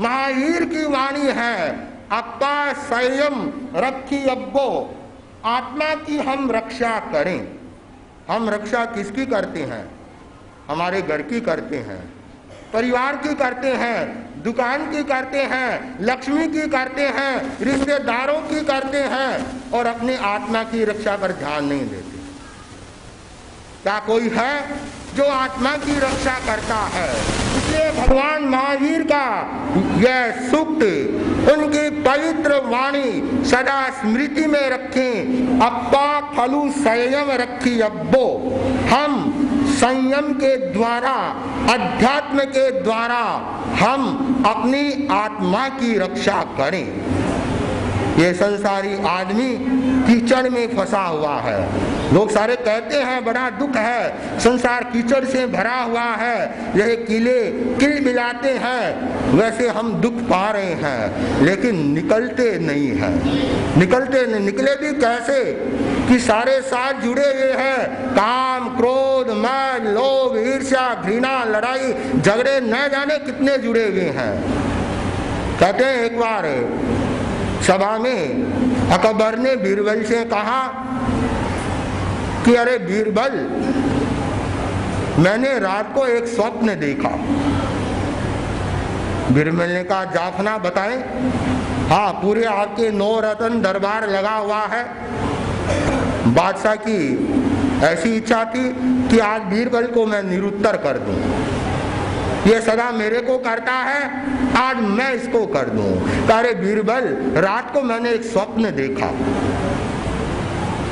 महावीर की वाणी है, अप्पा संयम रखी अब्बो। आत्मा की हम रक्षा करें। हम रक्षा किसकी करते हैं? हमारे घर की करते हैं, परिवार की करते हैं, दुकान की करते हैं, लक्ष्मी की करते हैं, रिश्तेदारों की करते हैं, और अपनी आत्मा की रक्षा पर ध्यान नहीं देते। क्या कोई है जो आत्मा की रक्षा करता है? इसलिए भगवान महावीर का यह सूक्त, उनकी पवित्र वाणी सदा स्मृति में रखें। अप्पा खलु संयम रखी अब्बो। हम संयम के द्वारा, अध्यात्म के द्वारा हम अपनी आत्मा की रक्षा करें। ये संसारी आदमी कीचड़ में फंसा हुआ है। लोग सारे कहते हैं बड़ा दुख है, संसार कीचड़ से भरा हुआ है, यह कीले किल मिलाते हैं। वैसे हम दुख पा रहे हैं, लेकिन निकलते नहीं हैं। निकलते नहीं, निकले भी कैसे कि सारे साथ जुड़े हुए हैं। काम, क्रोध, मैल, लोभ, ईर्ष्या, घृणा, लड़ाई झगड़े न जाने कितने जुड़े हुए हैं। कहते हैं एक बार सभा में अकबर ने बीरबल से कहा कि अरे बीरबल, मैंने रात को एक स्वप्न देखा। बीरबल ने कहा जाफना बताएं। हाँ, पूरे आपके 9 रत्न दरबार लगा हुआ है। बादशाह की ऐसी इच्छा थी कि आज बीरबल को मैं निरुत्तर कर दूं। ये सदा मेरे को करता है, आज मैं इसको कर दूं। अरे बीरबल, रात को मैंने एक स्वप्न देखा।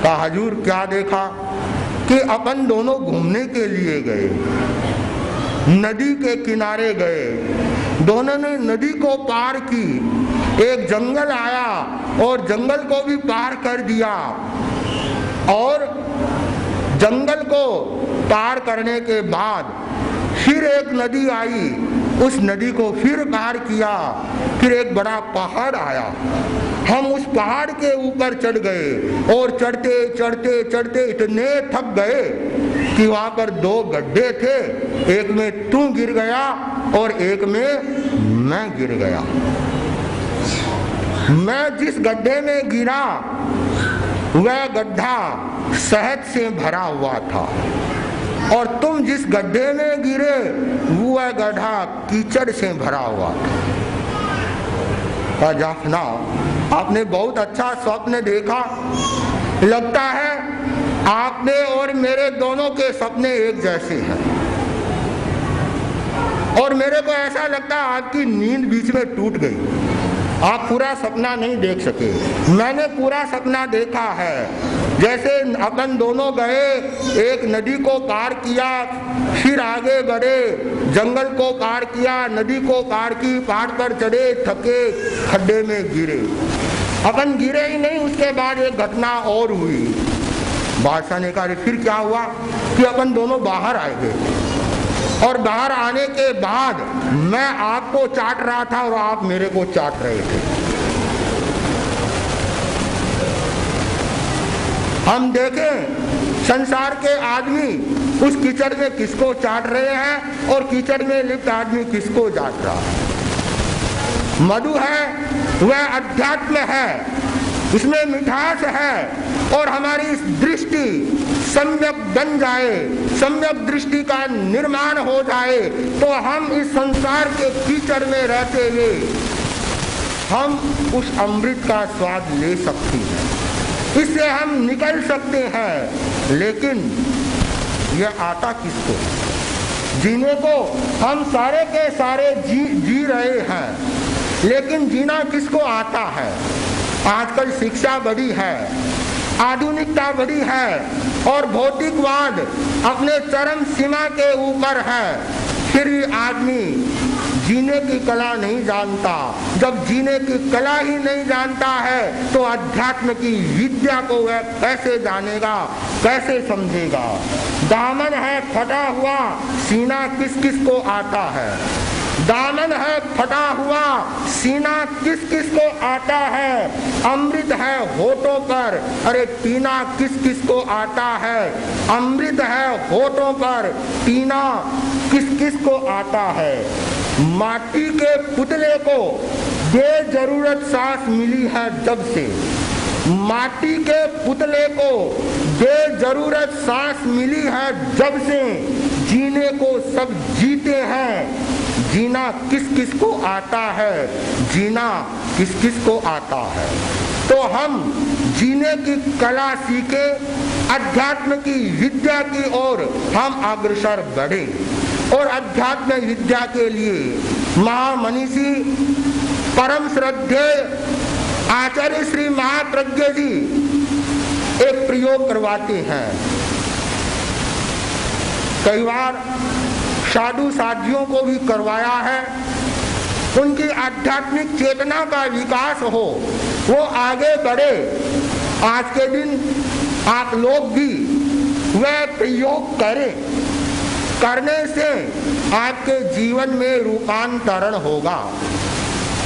कहा हजूर क्या देखा? कि अपन दोनों घूमने के लिए गए, नदी के किनारे गए, दोनों ने नदी को पार की। एक जंगल आया और जंगल को भी पार कर दिया, और जंगल को पार करने के बाद फिर एक नदी आई, उस नदी को फिर पार किया। फिर एक बड़ा पहाड़ आया, हम उस पहाड़ के ऊपर चढ़ गए, और चढ़ते चढ़ते चढ़ते इतने थक गए कि वहां पर 2 गड्ढे थे। एक में तू गिर गया और एक में मैं गिर गया। मैं जिस गड्ढे में गिरा वह गड्ढा शहद से भरा हुआ था, और तुम जिस गड्ढे में गिरे वह गड्ढा कीचड़ से भरा हुआ था। जाफना, आपने बहुत अच्छा स्वप्न देखा। लगता है आपने और मेरे दोनों के सपने एक जैसे हैं, और मेरे को ऐसा लगता है आपकी नींद बीच में टूट गई, आप पूरा सपना नहीं देख सके। मैंने पूरा सपना देखा है। जैसे अपन दोनों गए, एक नदी को पार किया, फिर आगे बढ़े, जंगल को पार किया, नदी को पार की, पहाड़ पर चढ़े, थके, खड्डे में गिरे। अपन गिरे ही नहीं, उसके बाद एक घटना और हुई। बादशाह ने कहा फिर क्या हुआ कि अपन दोनों बाहर आए गए, और बाहर आने के बाद मैं आपको चाट रहा था और आप मेरे को चाट रहे थे। हम देखें संसार के आदमी उस कीचड़ में किसको चाट रहे हैं और कीचड़ में लिप्त आदमी किसको चाट रहा है। मधु है वह अध्यात्म है, उसमें मिठास है, और हमारी दृष्टि सम्यक बन जाए, सम्यक दृष्टि का निर्माण हो जाए, तो हम इस संसार के कीचड़ में रहते हुए हम उस अमृत का स्वाद ले सकते हैं, इससे हम निकल सकते हैं। लेकिन यह आता किसको? जीने को हम सारे के सारे जी रहे हैं, लेकिन जीना किसको आता है? आजकल शिक्षा बढ़ी है, आधुनिकता बढ़ी है, और भौतिकवाद अपने चरम सीमा के ऊपर है, फिर भी आदमी जीने की कला नहीं जानता। जब जीने की कला ही नहीं जानता है तो अध्यात्म की विद्या को वह कैसे जानेगा, कैसे समझेगा? दामन है फटा हुआ, सीना किस किस को आता है? दामन है फटा हुआ, सीना किस किस को आता है? अमृत है होठों पर, अरे पीना किस किस को आता है? अमृत है होठों पर, पीना किस किस को आता है? माटी के पुतले को बेजरूरत सांस मिली है जब से, माटी के पुतले को बेजरूरत सांस मिली है जब से, जीने को सब जीते हैं। जीना किस किस को आता है? जीना किस किस को आता है? तो हम जीने की कला सीखे, अध्यात्म की विद्या की ओर हम अग्रसर बढ़े। और अध्यात्म विद्या के लिए महामनीषी परम श्रद्धेय आचार्य श्री महाप्रज्ञ जी एक प्रयोग करवाते हैं। कई बार साधु साधियों को भी करवाया है, उनकी आध्यात्मिक चेतना का विकास हो, वो आगे बढ़े। आज के दिन आप लोग भी वह प्रयोग करें, करने से आपके जीवन में रूपांतरण होगा।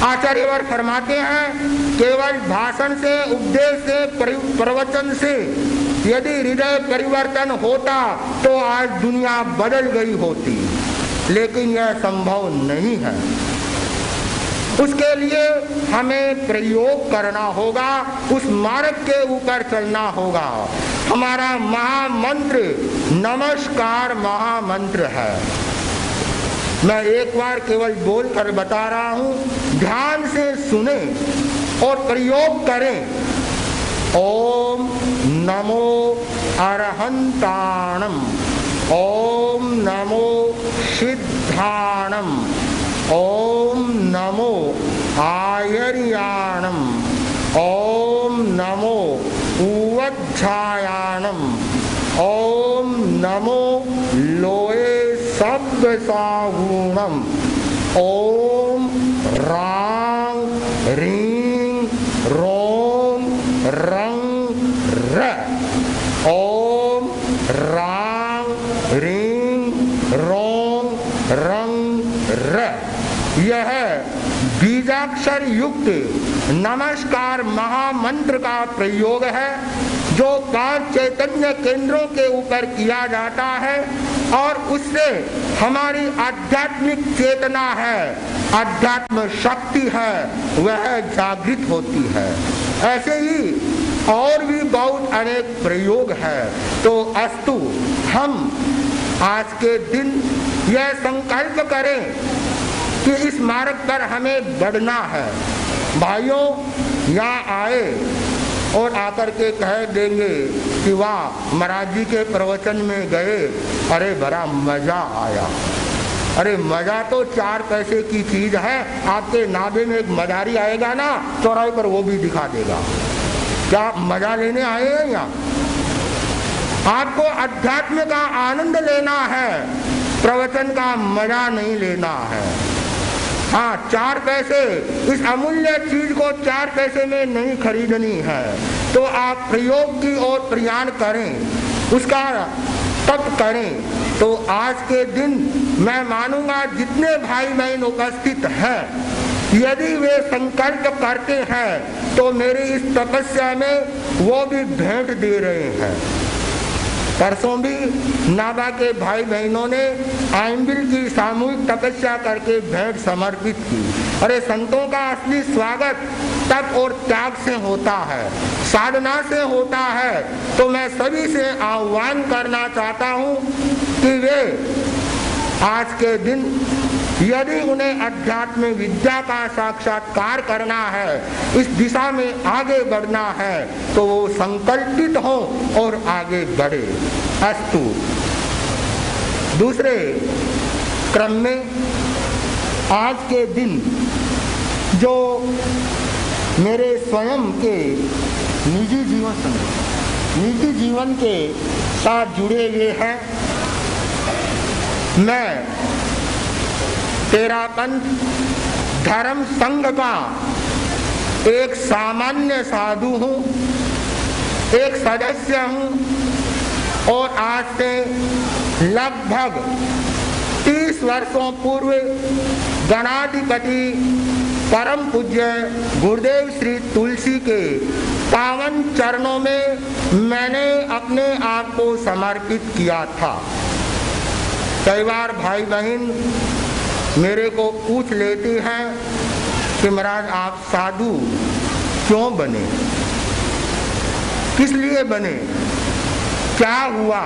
आचार्यवर फरमाते हैं, केवल भाषण से, उपदेश से, प्रवचन से यदि हृदय परिवर्तन होता तो आज दुनिया बदल गई होती, लेकिन यह संभव नहीं है। उसके लिए हमें प्रयोग करना होगा, उस मार्ग के ऊपर चलना होगा। हमारा महामंत्र नमस्कार महामंत्र है। मैं एक बार केवल बोल कर बता रहा हूँ, ध्यान से सुने और प्रयोग करें। ओम नमो अरहंताणम, ओम नमो सिद्धाणम, ओम नमो आयर्याणम, ओम नमो उवज्झायाणम, ओम नमो लोए शब्द सागुणम, ओम रांग रीं रोम रंग र, ओम रांग रीं रोम रंग र। यह बीजाक्षर युक्त नमस्कार महामंत्र का प्रयोग है, जो 5 चैतन्य केंद्रों के ऊपर किया जाता है। और उससे हमारी आध्यात्मिक चेतना है, आध्यात्म शक्ति है, वह जागृत होती है। ऐसे ही और भी बहुत अनेक प्रयोग है। तो अस्तु हम आज के दिन यह संकल्प करें कि इस मार्ग पर हमें बढ़ना है। भाइयों यहाँ आए और आकर के कह देंगे कि वाह महाराज जी के प्रवचन में गए, अरे बड़ा मजा आया। अरे मजा तो 4 पैसे की चीज है। आपके नाभे में एक मदारी आएगा ना चौराहे पर, वो भी दिखा देगा। क्या मजा लेने आए हैं यहाँ? आपको अध्यात्म का आनंद लेना है, प्रवचन का मजा नहीं लेना है। हाँ, 4 पैसे, इस अमूल्य चीज को 4 पैसे में नहीं खरीदनी है। तो आप प्रयोग की ओर प्रयाण करें, उसका तप करें। तो आज के दिन मैं मानूंगा जितने भाई बहन उपस्थित हैं, यदि वे संकल्प करते हैं तो मेरी इस तपस्या में वो भी भेंट दे रहे हैं। परसों भी नाभा के भाई बहनों ने आइंबिल की सामूहिक तपस्या करके भेंट समर्पित की। अरे संतों का असली स्वागत तप और त्याग से होता है, साधना से होता है। तो मैं सभी से आह्वान करना चाहता हूँ कि वे आज के दिन यदि उन्हें अध्यात्म विद्या का साक्षात्कार करना है, इस दिशा में आगे बढ़ना है, तो वो संकल्पित हो और आगे बढ़े। अस्तु। दूसरे क्रम में आज के दिन जो मेरे स्वयं के निजी जीवन के साथ जुड़े हुए हैं, मैं तेरापंथ धर्म संघ का एक सामान्य साधु हूँ, एक सदस्य हूँ और आज से लगभग 30 वर्षों पूर्व गणाधिपति परम पूज्य गुरुदेव श्री तुलसी के पावन चरणों में मैंने अपने आप को समर्पित किया था। कई बार भाई बहन मेरे को पूछ लेते हैं कि महाराज आप साधु क्यों बने, किस लिए बने, क्या हुआ?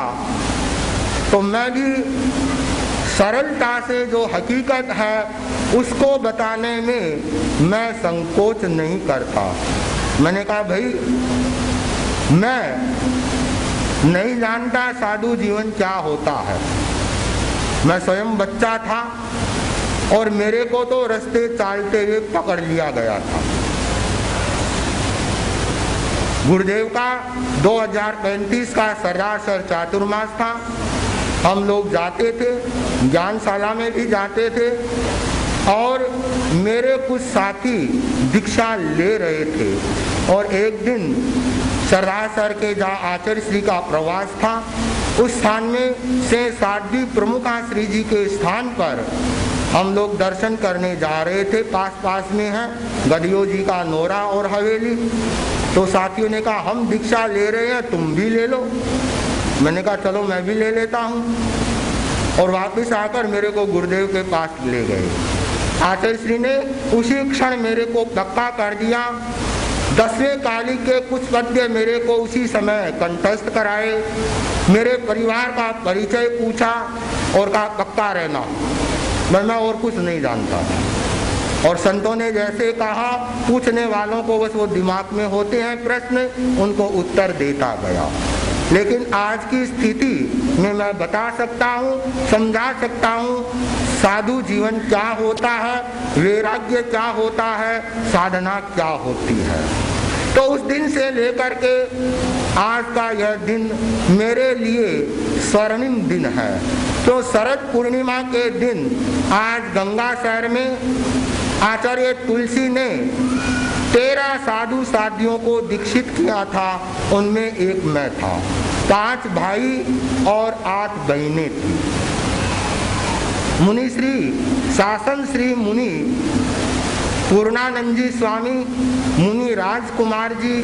तो मैं भी सरलता से जो हकीकत है उसको बताने में मैं संकोच नहीं करता। मैंने कहा भाई मैं नहीं जानता साधु जीवन क्या होता है। मैं स्वयं बच्चा था और मेरे को तो रास्ते चालते हुए पकड़ लिया गया था। गुरुदेव का 2035 का सरदार सर चातुर्मास था। हम लोग जाते थे, ज्ञानशाला में भी जाते थे और मेरे कुछ साथी दीक्षा ले रहे थे। और एक दिन सरदार सर के जहाँ आचार्य श्री का प्रवास था, उस स्थान में से साध्वी प्रमुखा श्री जी के स्थान पर हम लोग दर्शन करने जा रहे थे। पास में है गदियो जी का नोरा और हवेली। तो साथियों ने कहा हम दीक्षा ले रहे हैं, तुम भी ले लो। मैंने कहा चलो मैं भी ले लेता हूँ। और वापस आकर मेरे को गुरुदेव के पास ले गए। आचार्य श्री ने उसी क्षण मेरे को पक्का कर दिया। 10वें काली के कुछ पद्य मेरे को उसी समय कंठस्थ कराए। मेरे परिवार का परिचय पूछा और कहा पक्का रहना, मैं और कुछ नहीं जानता। और संतों ने जैसे कहा, पूछने वालों को बस वो दिमाग में होते हैं प्रश्न, उनको उत्तर देता गया। लेकिन आज की स्थिति में मैं बता सकता हूँ, समझा सकता हूँ साधु जीवन क्या होता है, वैराग्य क्या होता है, साधना क्या होती है। तो उस दिन से लेकर के आज का यह दिन मेरे लिए स्वर्णिम दिन है। तो शरद पूर्णिमा के दिन आज गंगा शहर में आचार्य तुलसी ने 13 साधु साधियों को दीक्षित किया था। उनमें एक मैं था। 5 भाई और 8 बहनें थी। मुनि श्री शासन श्री मुनि पूर्णानंद जी स्वामी, मुनि राजकुमार जी,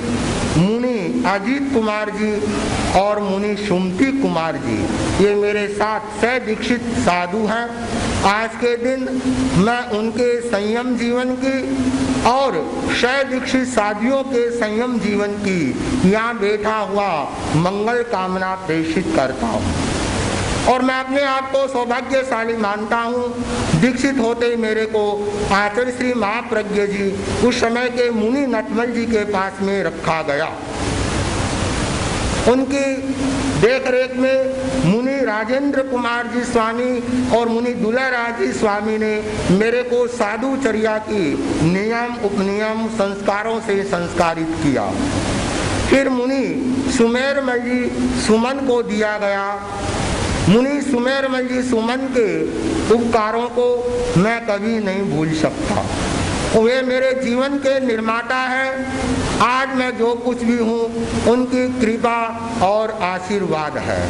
मुनि अजीत कुमार जी और मुनि सुमति कुमार जी, ये मेरे साथ 6 दीक्षित साधु हैं। आज के दिन मैं उनके संयम जीवन की और 6 दीक्षित साधियों के संयम जीवन की यहाँ बैठा हुआ मंगल कामना प्रेषित करता हूँ और मैं अपने आप को सौभाग्यशाली मानता हूँ। दीक्षित होते ही मेरे को आचार्य श्री महाप्रज्ञ जी उस समय के मुनि नटमल जी के पास में रखा गया। उनकी देख रेख में मुनि राजेंद्र कुमार जी स्वामी और मुनि दुलाराज जी स्वामी ने मेरे को साधुचर्या की नियम उपनियम संस्कारों से संस्कारित किया। फिर मुनि सुमेरमल जी सुमन को दिया गया। मुनि सुमेरमल जी सुमन के उपकारों को मैं कभी नहीं भूल सकता। वे मेरे जीवन के निर्माता हैं। आज मैं जो कुछ भी हूँ उनकी कृपा और आशीर्वाद है।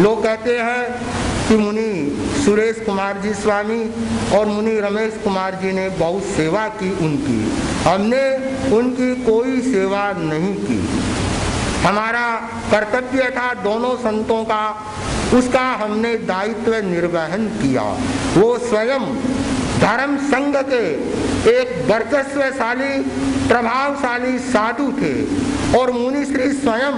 लोग कहते हैं कि मुनि सुरेश कुमार जी स्वामी और मुनि रमेश कुमार जी ने बहुत सेवा की उनकी। हमने उनकी कोई सेवा नहीं की। हमारा कर्तव्य था दोनों संतों का, उसका हमने दायित्व निर्वहन किया। वो स्वयं धर्म संघ के एक वर्चस्वशाली प्रभावशाली साधु थे और मुनि श्री स्वयं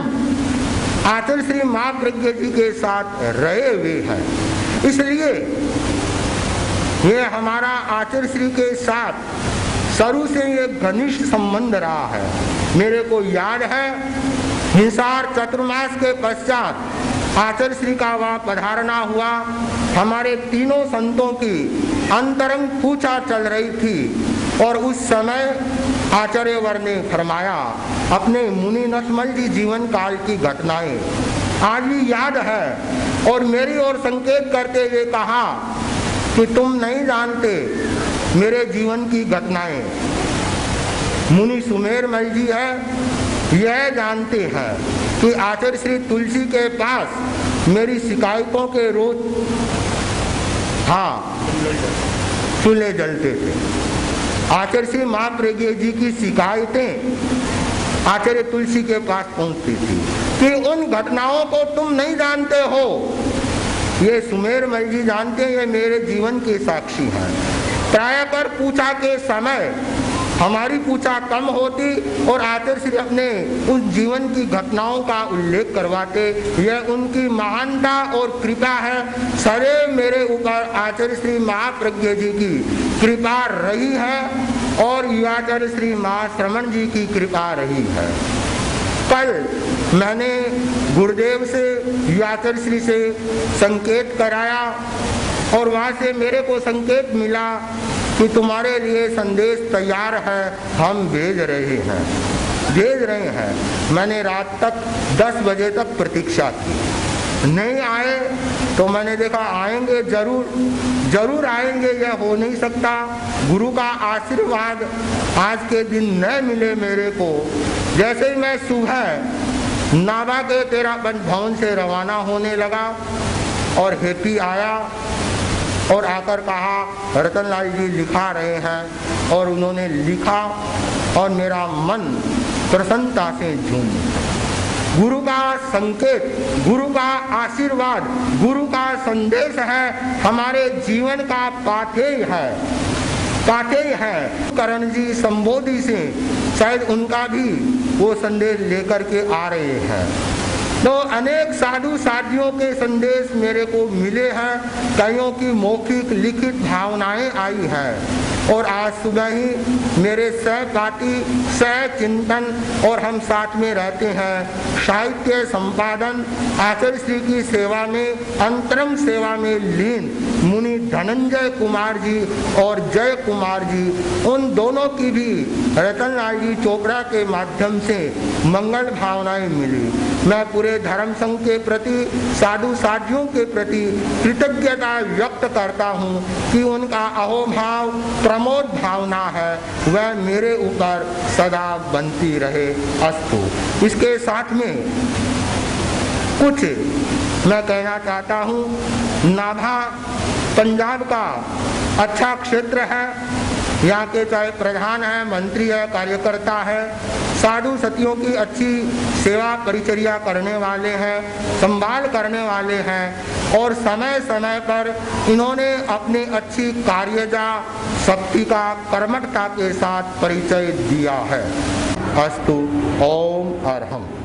आचार्य श्री महाप्रज्ञ जी के साथ रहे हुए हैं। इसलिए ये हमारा आचार्य श्री के साथ शुरू से ये घनिष्ठ संबंध रहा है। मेरे को याद है हिसार चतुर्मास के पश्चात आचार्य श्री का वहाँ पधारना हुआ। हमारे तीनों संतों की अंतरंग पूछा चल रही थी और उस समय आचार्यवर ने फरमाया अपने मुनि नटमल जी जीवन काल की घटनाएं आज भी याद है और मेरी ओर संकेत करते हुए कहा कि तुम नहीं जानते मेरे जीवन की घटनाएं। मुनि सुमेरमल जी है यह जानते हैं कि आचार्य श्री तुलसी के पास मेरी शिकायतों के रोज चूल्हे जलते थे। आचार्य श्री महाप्रज्ञ जी की शिकायतें आचार्य तुलसी के पास पहुंचती थी कि उन घटनाओं को तुम नहीं जानते हो, ये सुमेरमल जी जानते हैं, ये मेरे जीवन के साक्षी हैं। प्राय कर पूछा के समय हमारी पूछा कम होती और आचार्य श्री अपने उस जीवन की घटनाओं का उल्लेख करवाते। यह उनकी महानता और कृपा है। सदैव मेरे ऊपर आचार्य श्री महाप्रज्ञ जी की कृपा रही है और युवाचार्य श्री महाश्रमण जी की कृपा रही है। कल मैंने गुरुदेव से युवाचार्य श्री से संकेत कराया और वहाँ से मेरे को संकेत मिला कि तुम्हारे लिए संदेश तैयार है, हम भेज रहे हैं। मैंने रात तक 10 बजे तक प्रतीक्षा की, नहीं आए तो मैंने देखा आएंगे जरूर आएंगे, यह हो नहीं सकता। गुरु का आशीर्वाद आज के दिन न मिले मेरे को। जैसे ही मैं सुबह नाभा के तेरापंथ भवन से रवाना होने लगा और हेपी आया और आकर कहा रतनलाल जी लिखा रहे हैं और उन्होंने लिखा और मेरा मन प्रसन्नता से झूम। गुरु का संकेत, गुरु का आशीर्वाद, गुरु का संदेश है, हमारे जीवन का पाथेय है। करण जी संबोधि से शायद उनका भी वो संदेश लेकर के आ रहे हैं। तो अनेक साधु साधियों के संदेश मेरे को मिले हैं, कईयों की मौखिक लिखित भावनाएं आई हैं और आज सुबह ही मेरे सहपाठी सह चिंतन और हम साथ में रहते हैं। साहित्य संपादन आचार्य श्री की सेवा में अंतरंग सेवा में लीन मुनि धनंजय कुमार जी और जय कुमार जी, उन दोनों की भी रतनलाल जी चोपड़ा के माध्यम से मंगल भावनाएं मिली। मैं पूरे धर्म संघ के प्रति साधु साधियों के प्रति कृतज्ञता व्यक्त करता हूँ कि उनका अहोभाव प्रमोद भावना है वह मेरे ऊपर सदा बनती रहे। अस्तु। इसके साथ में कुछ मैं कहना चाहता हूँ। नाभा पंजाब का अच्छा क्षेत्र है यहाँ के चाहे प्रधान है, मंत्री है, कार्यकर्ता है, साधु सतियों की अच्छी सेवा परिचर्या करने वाले हैं, संभाल करने वाले हैं और समय समय पर इन्होंने अपनी अच्छी कार्यजा शक्ति का कर्मठता के साथ परिचय दिया है। अस्तु। ओम अरहम।